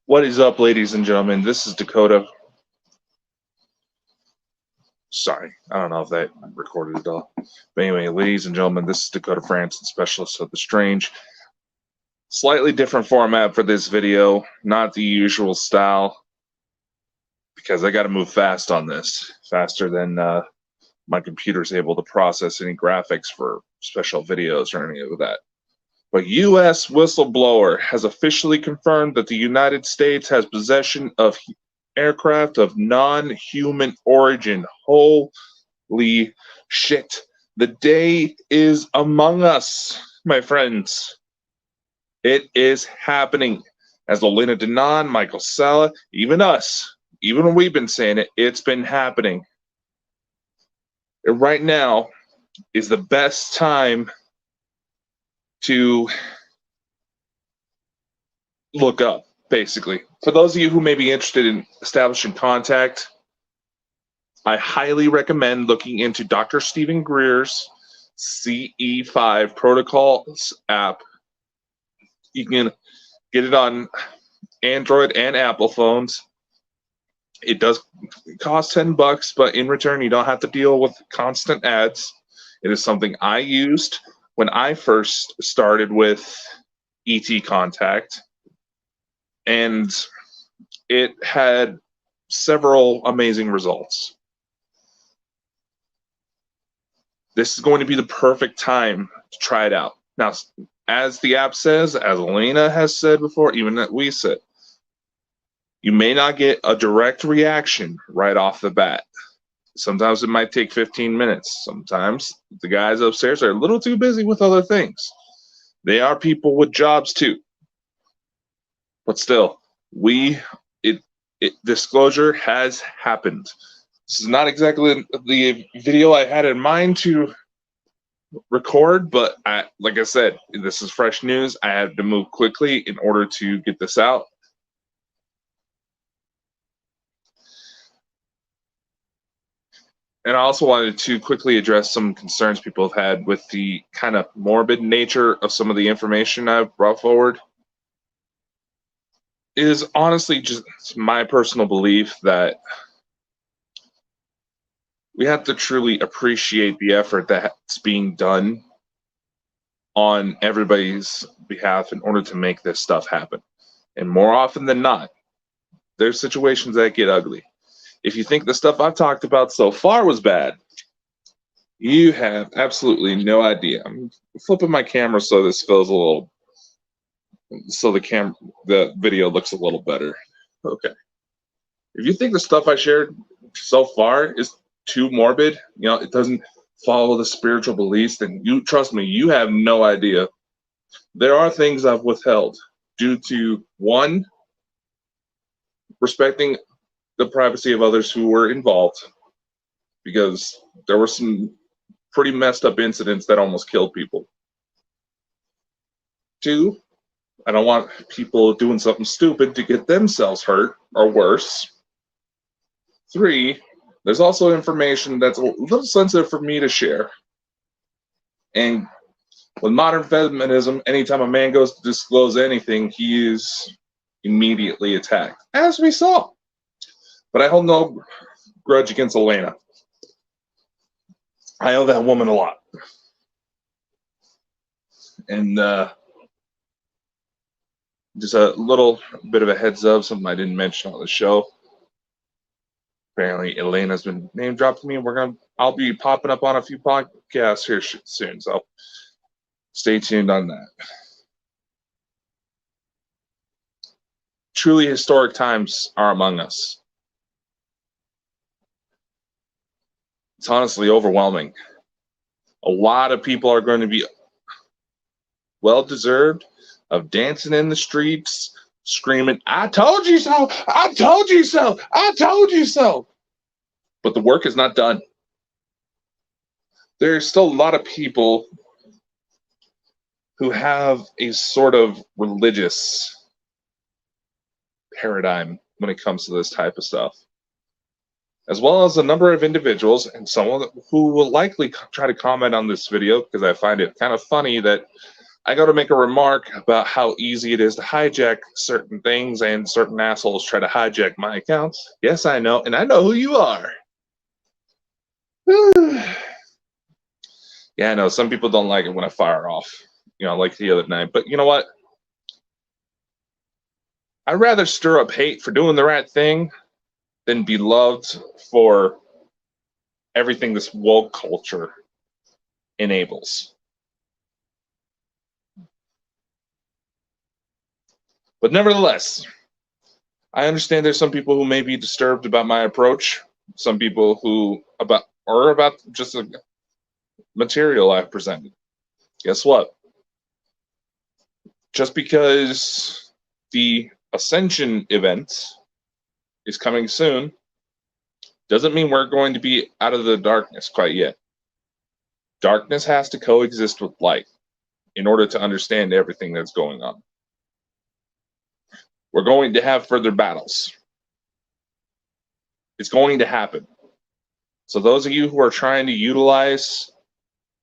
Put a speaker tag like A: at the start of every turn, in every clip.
A: What is up, ladies and gentlemen? This is Dakota. Sorry, I don't know if that recorded at all. But anyway, ladies and gentlemen, this is Dakota Franson, Specialist of the Strange. Slightly different format for this video, not the usual style, because I got to move fast on this, faster than my computer's able to process any graphics for special videos or any of that. But U.S. whistleblower has officially confirmed that the United States has possession of aircraft of non-human origin. Holy shit. The day is among us, my friends. It is happening. As Elena Denon, Michael Sala, even us, even when we've been saying it, it's been happening. And right now is the best time to look up, basically. For those of you who may be interested in establishing contact, I highly recommend looking into Dr. Stephen Greer's CE5 Protocols app. You can get it on Android and Apple phones. It does cost $10, but in return, you don't have to deal with constant ads. It is something I used when I first started with ET contact, and it had several amazing results. This is going to be the perfect time to try it out. Now, as the app says, as Elena has said before, even that we said, you may not get a direct reaction right off the bat. Sometimes it might take 15 minutes. Sometimes the guys upstairs are a little too busy with other things. They are people with jobs too. But still, disclosure has happened. This is not exactly the video I had in mind to record, but like I said, this is fresh news. I had to move quickly in order to get this out. And I also wanted to quickly address some concerns people have had with the kind of morbid nature of some of the information I've brought forward. It is honestly just my personal belief that we have to truly appreciate the effort that's being done on everybody's behalf in order to make this stuff happen. And more often than not, there's situations that get ugly. If you think the stuff I've talked about so far was bad, you have absolutely no idea. I'm flipping my camera so this feels a little, so the video looks a little better. Okay. If you think the stuff I shared so far is too morbid, it doesn't follow the spiritual beliefs, then trust me, you have no idea. There are things I've withheld due to, one, respecting the privacy of others who were involved, because there were some pretty messed up incidents that almost killed people. Two, I don't want people doing something stupid to get themselves hurt or worse. Three, there's also information that's a little sensitive for me to share. And with modern feminism, anytime a man goes to disclose anything, he is immediately attacked, as we saw. But I hold no grudge against Elena. I owe that woman a lot. And just a little bit of a heads up, something I didn't mention on the show. Apparently, Elena's been name dropped to me. I'll be popping up on a few podcasts here soon, so stay tuned on that. Truly historic times are among us. It's honestly overwhelming. A lot of people are going to be well-deserved of dancing in the streets, screaming, "I told you so! I told you so! I told you so!" But the work is not done. There's still a lot of people who have a sort of religious paradigm when it comes to this type of stuff, as well as a number of individuals, and someone who will likely try to comment on this video because I find it kind of funny that I go to make a remark about how easy it is to hijack certain things, and certain assholes try to hijack my accounts. Yes, I know, and I know who you are. Yeah, I know, some people don't like it when I fire off, like the other night. But you know what? I'd rather stir up hate for doing the right thing than be loved for everything this woke culture enables. But nevertheless, I understand there's some people who may be disturbed about my approach, some people who about just the material I've presented. Guess what? Just because the Ascension event is coming soon doesn't mean we're going to be out of the darkness quite yet. Darkness has to coexist with light in order to understand everything that's going on. We're going to have further battles. It's going to happen. So those of you who are trying to utilize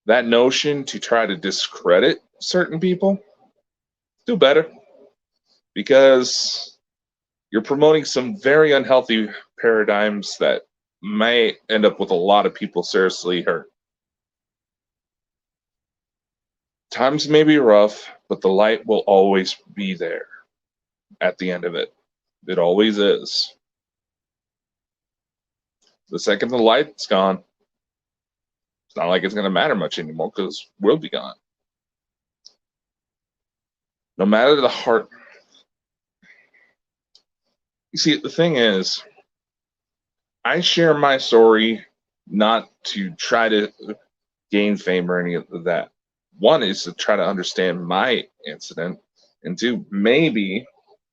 A: that notion to try to discredit certain people, do better, because you're promoting some very unhealthy paradigms that may end up with a lot of people seriously hurt. Times may be rough, but the light will always be there at the end of it. It always is. The second the light's gone, it's not like it's going to matter much anymore, because we'll be gone. No matter the heart. You see, the thing is, I share my story not to try to gain fame or any of that. One is to try to understand my incident, and two, maybe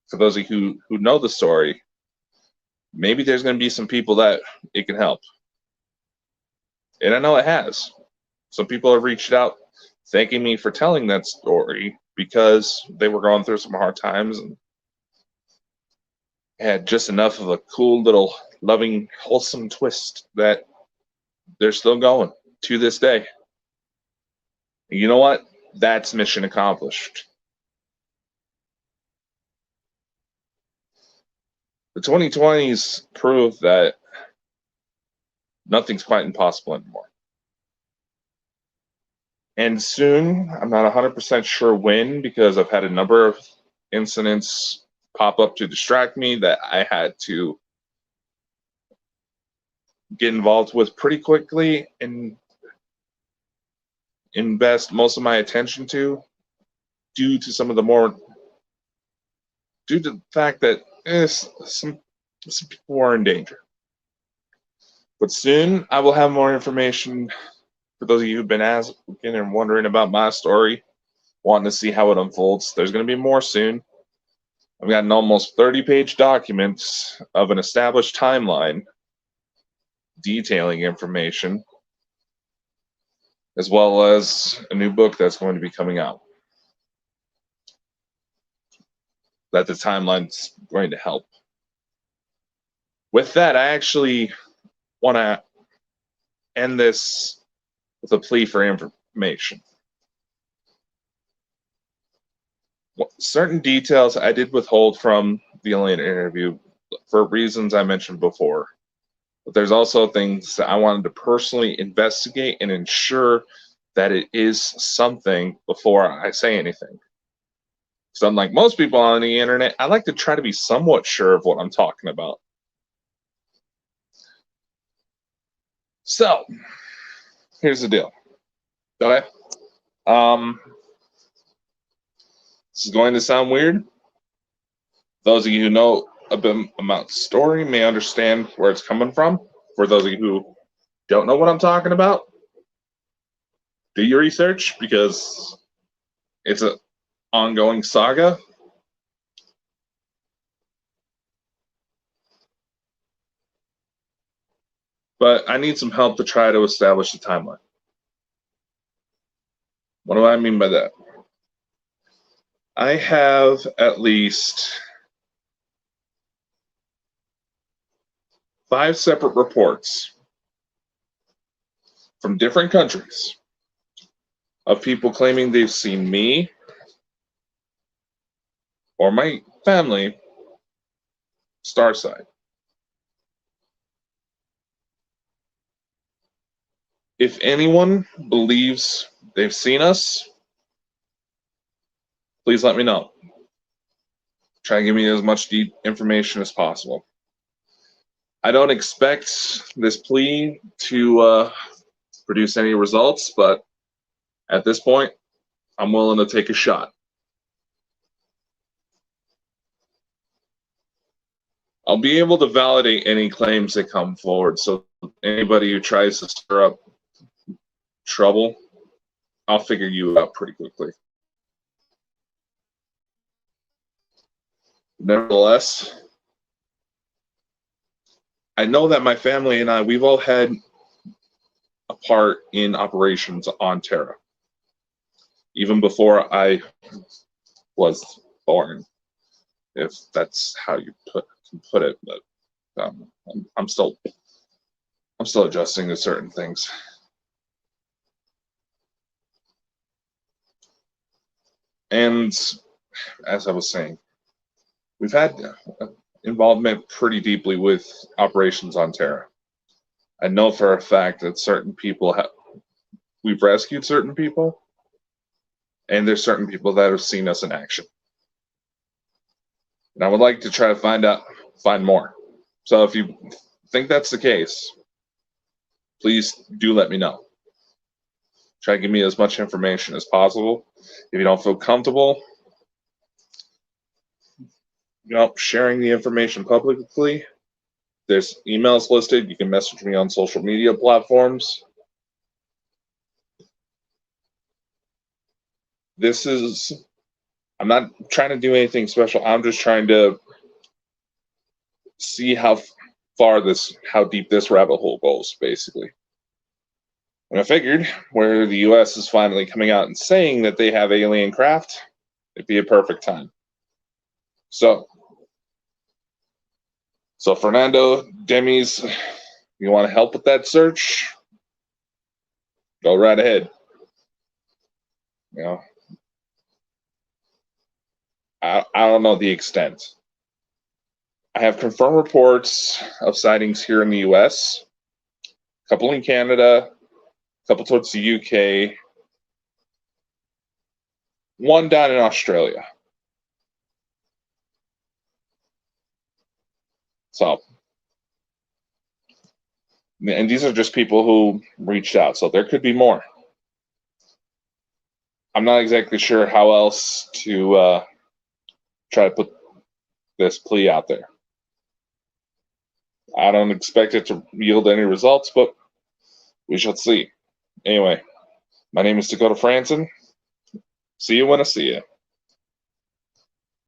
A: for those of you who know the story, maybe there's going to be some people that it can help. And I know it has. Some people have reached out thanking me for telling that story because they were going through some hard times and had just enough of a cool little loving, wholesome twist that they're still going to this day. And you know what? That's mission accomplished. The 2020s prove that nothing's quite impossible anymore. And soon, I'm not 100% sure when, because I've had a number of incidents pop up to distract me that I had to get involved with pretty quickly and invest most of my attention to, due to the fact that some people are in danger. But soon I will have more information for those of you who've been asking and wondering about my story, wanting to see how it unfolds. There's going to be more soon. I've got an almost 30-page document of an established timeline detailing information, as well as a new book that's going to be coming out. That the timeline's going to help. With that, I actually want to end this with a plea for information. Certain details I did withhold from the alien interview for reasons I mentioned before. But there's also things that I wanted to personally investigate and ensure that it is something before I say anything. So unlike most people on the internet, I like to try to be somewhat sure of what I'm talking about. So, here's the deal. Okay? This is going to sound weird. Those of you who know a bit about the story may understand where it's coming from. For those of you who don't know what I'm talking about, do your research, because it's an ongoing saga. But I need some help to try to establish the timeline. What do I mean by that? I have at least 5 separate reports from different countries of people claiming they've seen me or my family star side. If anyone believes they've seen us, please let me know. Try and give me as much deep information as possible. I don't expect this plea to produce any results, but at this point, I'm willing to take a shot. I'll be able to validate any claims that come forward, so anybody who tries to stir up trouble, I'll figure you out pretty quickly. Nevertheless, I know that my family and I, we've all had a part in operations on Terra, even before I was born, if that's how you put it. But I'm still adjusting to certain things. And as I was saying, we've had involvement pretty deeply with operations on Terra. I know for a fact that certain people we've rescued certain people, and there's certain people that have seen us in action. And I would like to try to find more. So if you think that's the case, please do let me know. Try to give me as much information as possible. If you don't feel comfortable, sharing the information publicly, there's emails listed. You can message me on social media platforms. I'm not trying to do anything special. I'm just trying to see how deep this rabbit hole goes, basically. And I figured where the U.S. is finally coming out and saying that they have alien craft, it'd be a perfect time. So Fernando, Demis, you want to help with that search? Go right ahead. I don't know the extent. I have confirmed reports of sightings here in the U.S., a couple in Canada, a couple towards the UK, one down in Australia. So, and these are just people who reached out, so there could be more. I'm not exactly sure how else to try to put this plea out there. I don't expect it to yield any results, but we shall see. Anyway, my name is Dakota Franson. See you when I see you.